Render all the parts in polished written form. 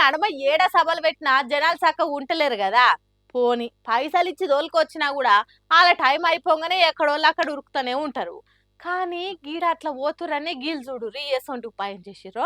నడమ ఏడ సభలు పెట్టినా జనాలు చక్కగా ఉంటలేరు కదా. పోని పైసలు ఇచ్చి దోలుకొచ్చినా కూడా వాళ్ళ టైం అయిపోగానే ఎక్కడోళ్ళు అక్కడ ఉరుకుతూనే ఉంటారు. కానీ గీడ అట్లా పోతురని గీళ్ళు చూడు ఎసొంటి ఉపాయం చేసిర్రో.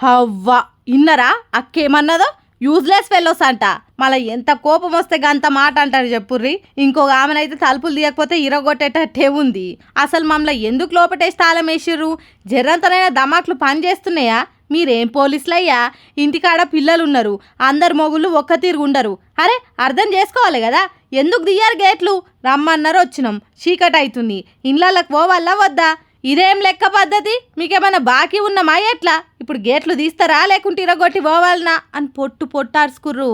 హవ్వా ఇన్నరా అక్కేమన్నదో, యూజ్లెస్ ఫెలోస్ అంట. మళ్ళీ ఎంత కోపం వస్తే గంత మాట అంటారు చెప్పుర్రి. ఇంకొక ఆమెనైతే తలుపులు తీయకపోతే ఇరగొట్టేటట్టే ఉంది. అసలు మమ్మల్ని ఎందుకు లోపటేసి తాళం వేసిర్రు? జర్రంతనైనా దమాకులు పని చేస్తున్నాయా? మీరేం పోలీసులయ్యా? ఇంటికాడ పిల్లలున్నారు, అందరు మొగుళ్ళు ఒక్క తీరు ఉండరు. అరే అర్థం చేసుకోవాలి కదా, ఎందుకు దియ్యారు గేట్లు? రమ్మన్నారు వచ్చినాం, చీకటి అవుతుంది, ఇళ్ళకి పోవాలా వద్దా? ఇదేం లెక్క పద్ధతి? మీకేమన్నా బాకీ ఉన్నామా ఎట్లా? ఇప్పుడు గేట్లు తీస్తారా లేకుంటే ఇరగొట్టి పోవాలనా అని పొట్టార్చుకుర్రు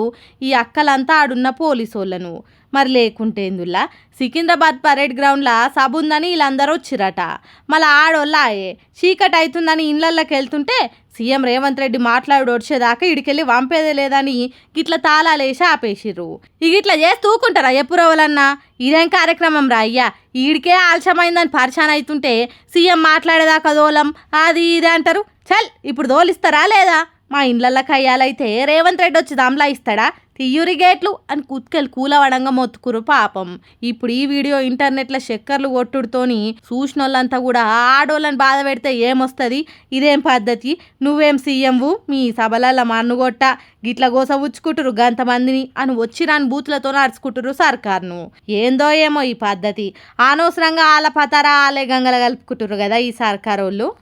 ఈ అక్కలంతా ఆడున్న పోలీసు వాళ్ళను. మరి లేకుంటే ఎందులా సికింద్రాబాద్ పరేడ్ గ్రౌండ్లా సభ ఉందని వీళ్ళందరూ వచ్చిరట. మళ్ళీ ఆడోళ్ళాయే చీకటి అవుతుందని ఇళ్ళకి వెళ్తుంటే సీఎం రేవంత్ రెడ్డి మాట్లాడి వచ్చేదాకా ఇడికెళ్ళి వంపేదే లేదని గిట్ల తాళాలేసి ఆపేసిర్రు. ఇట్లా చేసి తూకుంటారా ఎప్పురోవలన్నా? ఇదేం కార్యక్రమం రా అయ్యా? ఈడికే ఆలస్యమైందని పరిశాన్ అవుతుంటే సీఎం మాట్లాడేదాకా దోలం అది ఇది అంటారు. చల్ ఇప్పుడు దోలిస్తారా లేదా? మా ఇండ్లకి అయ్యాలైతే రేవంత్ రెడ్డి వచ్చి దమ్లా ఇస్తాడా? తియ్యూరి గేట్లు అని కుత్కెళ్ళి కూలవడంగా మొత్తుకురు పాపం. ఇప్పుడు ఈ వీడియో ఇంటర్నెట్లో చక్కర్లు కొట్టుడుతోని చూసినోళ్ళంతా కూడా ఆడోళ్ళని బాధ పెడితే ఏమొస్తుంది, ఇదేం పద్ధతి, నువ్వేం సీఎంవు, మీ సభలల్లో మన్నుగొట్ట గిట్ల గోస ఉచ్చుకుంటురు గంతమందిని అని వచ్చి రాని బూతులతో నడుచుకుంటురు సర్కార్ను. ఏందో ఏమో ఈ పద్ధతి, అనవసరంగా ఆల పతారా ఆలే గంగల కలుపుకుంటురు కదా ఈ సర్కారోళ్ళు.